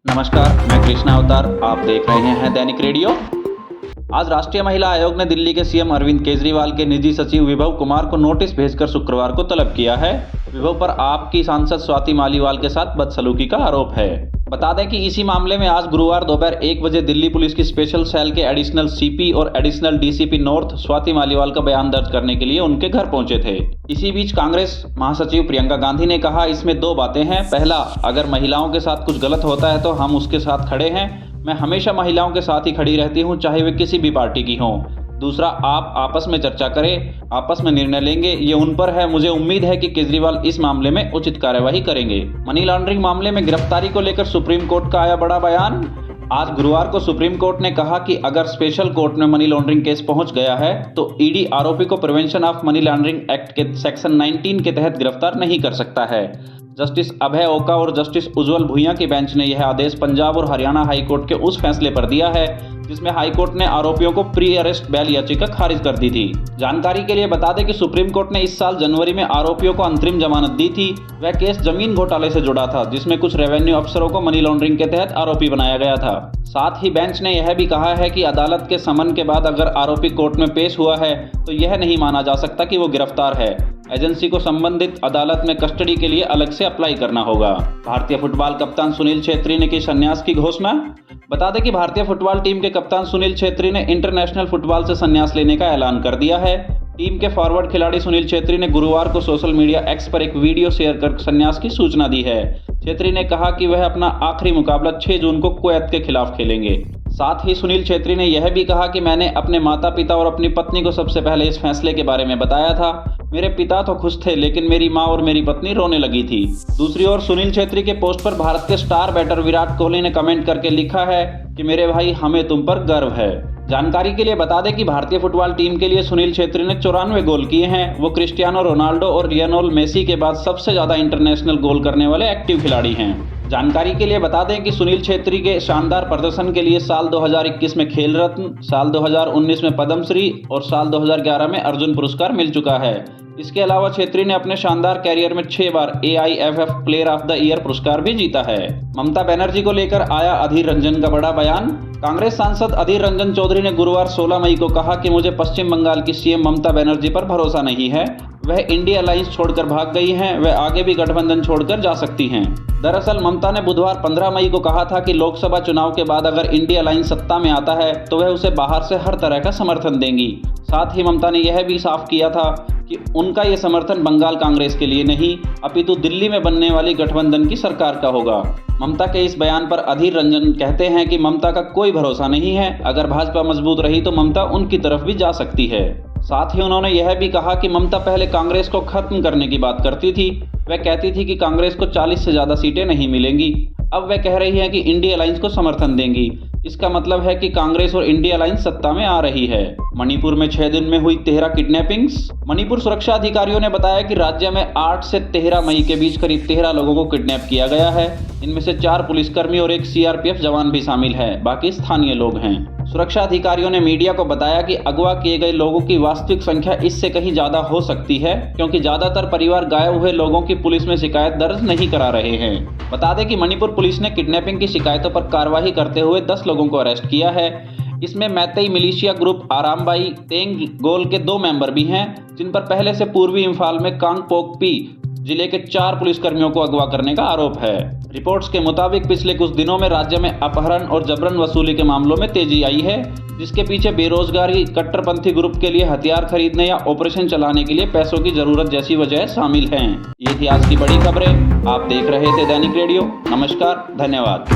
नमस्कार, मैं कृष्णा अवतार। आप देख रहे हैं दैनिक रेडियो। आज राष्ट्रीय महिला आयोग ने दिल्ली के सीएम अरविंद केजरीवाल के निजी सचिव विभव कुमार को नोटिस भेजकर शुक्रवार को तलब किया है। विभव पर आप की सांसद स्वाति मालीवाल के साथ बदसलूकी का आरोप है। बता दें कि इसी मामले में आज गुरुवार दोपहर 1 बजे दिल्ली पुलिस की स्पेशल सेल के एडिशनल सीपी और additional DCP north Swati Maliwal का बयान दर्ज करने के लिए उनके घर पहुंचे थे। इसी बीच कांग्रेस महासचिव प्रियंका गांधी ने कहा, इसमें दो बातें हैं। पहला, अगर महिलाओं के साथ कुछ गलत होता है तो हम उसके साथ खड़े हैं। मैं हमेशा महिलाओं के साथ ही खड़ी रहती हूं, चाहे वे किसी भी पार्टी की हों। दूसरा, आप आपस में चर्चा करें, आपस में निर्णय लेंगे, ये उन पर है। मुझे उम्मीद है कि केजरीवाल इस मामले में उचित कार्यवाही करेंगे। मनी लॉन्ड्रिंग मामले में गिरफ्तारी को लेकर सुप्रीम कोर्ट का आया बड़ा बयान। आज गुरुवार को सुप्रीम कोर्ट ने कहा कि अगर स्पेशल कोर्ट में मनी लॉन्ड्रिंग केस पहुंच गया है तो ईडी आरोपी को prevention of money laundering act के सेक्शन 19 के तहत गिरफ्तार नहीं कर सकता है। जस्टिस अभय ओका और जस्टिस उज्जवल भुइयां की बेंच ने यह आदेश पंजाब और हरियाणा हाईकोर्ट के उस फैसले पर दिया है जिसमें हाईकोर्ट ने आरोपियों को प्री अरेस्ट बेल याचिका खारिज कर दी थी। जानकारी के लिए बता दें कि सुप्रीम कोर्ट ने इस साल जनवरी में आरोपियों को अंतरिम जमानत दी थी। वह केस जमीन घोटाले से जुड़ा था जिसमें कुछ रेवेन्यू अफसरों को मनी लॉन्ड्रिंग के तहत आरोपी बनाया गया था। साथ ही बेंच ने यह भी कहा है कि अदालत के समन के बाद अगर आरोपी कोर्ट में पेश हुआ है तो यह नहीं माना जा सकता कि वो गिरफ्तार है। एजेंसी को संबंधित अदालत में कस्टडी के लिए अलग से अप्लाई करना होगा। भारतीय फुटबॉल कप्तान सुनील छेत्री ने की संन्यास की घोषणा। बता दें कि भारतीय फुटबॉल टीम के कप्तान सुनील छेत्री ने इंटरनेशनल फुटबॉल से संन्यास लेने का ऐलान कर दिया है। टीम के फॉरवर्ड खिलाड़ी सुनील छेत्री ने गुरुवार को सोशल मीडिया एक्स पर एक वीडियो शेयर कर संन्यास की सूचना दी है। छेत्री ने कहा कि वह अपना आखिरी मुकाबला 6 जून को कुवैत के खिलाफ खेलेंगे। साथ ही सुनील छेत्री ने यह भी कहा कि मैंने अपने माता पिता और अपनी पत्नी को सबसे पहले इस फैसले के बारे में बताया था। मेरे पिता तो खुश थे लेकिन मेरी मां और मेरी पत्नी रोने लगी थी। दूसरी ओर सुनील छेत्री के पोस्ट पर भारत के स्टार बैटर विराट कोहली ने कमेंट करके लिखा है कि मेरे भाई, हमें तुम पर गर्व है। जानकारी के लिए बता दें कि भारतीय फुटबॉल टीम के लिए सुनील छेत्री ने 94 गोल किए हैं। वो क्रिस्टियानो रोनाल्डो और लियोनेल मेसी के बाद सबसे ज्यादा इंटरनेशनल गोल करने वाले एक्टिव खिलाड़ी हैं। जानकारी के लिए बता दें कि सुनील छेत्री के शानदार प्रदर्शन के लिए साल 2021 में खेल रत्न, साल 2019 में पद्मश्री और साल 2011 में अर्जुन पुरस्कार मिल चुका है। इसके अलावा छेत्री ने अपने शानदार कैरियर में 6 बार AIFF player of the year पुरस्कार भी जीता है। ममता बनर्जी को लेकर आया अधीर रंजन का बड़ा बयान। कांग्रेस सांसद अधीर रंजन चौधरी ने गुरुवार 16 मई को कहा कि मुझे पश्चिम बंगाल की सीएम ममता बनर्जी पर भरोसा नहीं है। वह इंडिया अलायंस छोड़कर भाग गई हैं। वह आगे भी गठबंधन छोड़कर जा सकती हैं। दरअसल ममता ने बुधवार 15 मई को कहा था कि लोकसभा चुनाव के बाद अगर इंडिया अलायंस सत्ता में आता है तो वह उसे बाहर से हर तरह का समर्थन देंगी। साथ ही ममता ने यह भी साफ किया था कि उनका ये समर्थन बंगाल कांग्रेस के लिए नहीं अपितु दिल्ली में बनने वाली गठबंधन की सरकार का होगा। ममता के इस बयान पर अधीर रंजन कहते हैं कि ममता का कोई भरोसा नहीं है। अगर भाजपा मजबूत रही तो ममता उनकी तरफ भी जा सकती है। साथ ही उन्होंने यह भी कहा कि ममता पहले कांग्रेस को खत्म करने की बात करती थी। वह कहती थी कि कांग्रेस को 40 से ज्यादा सीटें नहीं मिलेंगी। अब वह कह रही है कि इंडिया अलायंस को समर्थन देंगी। इसका मतलब है कि कांग्रेस और इंडिया अलायंस सत्ता में आ रही है। मणिपुर में 6 दिन में हुई 13 किडनैपिंग्स। मणिपुर सुरक्षा अधिकारियों ने बताया कि राज्य में 8 से 13 मई के बीच करीब 13 लोगों को किडनैप किया गया है। इनमें से 4 पुलिसकर्मी और 1 CRPF जवान भी शामिल है, बाकी स्थानीय लोग हैं। सुरक्षा अधिकारियों ने मीडिया को बताया कि अगवा किए गए लोगों की वास्तविक संख्या इससे कहीं ज्यादा हो सकती है क्योंकि ज्यादातर परिवार गायब हुए लोगों की पुलिस में शिकायत दर्ज नहीं करा रहे हैं। बता दें कि मणिपुर पुलिस ने किडनैपिंग की शिकायतों पर कार्रवाई करते हुए 10 लोगों को अरेस्ट किया है। इसमें मैतेई मिलिशिया ग्रुप आरामबाई तेंग गोल के 2 मेंबर भी हैं जिन पर पहले से पूर्वी इम्फाल में कांगपोकपी जिले के 4 पुलिसकर्मियों को अगवा करने का आरोप है। रिपोर्ट्स के मुताबिक पिछले कुछ दिनों में राज्य में अपहरण और जबरन वसूली के मामलों में तेजी आई है जिसके पीछे बेरोजगारी, कट्टरपंथी ग्रुप के लिए हथियार खरीदने या ऑपरेशन चलाने के लिए पैसों की जरूरत जैसी वजह शामिल हैं। ये थी आज की बड़ी खबरें। आप देख रहे थे दैनिक रेडियो। नमस्कार, धन्यवाद।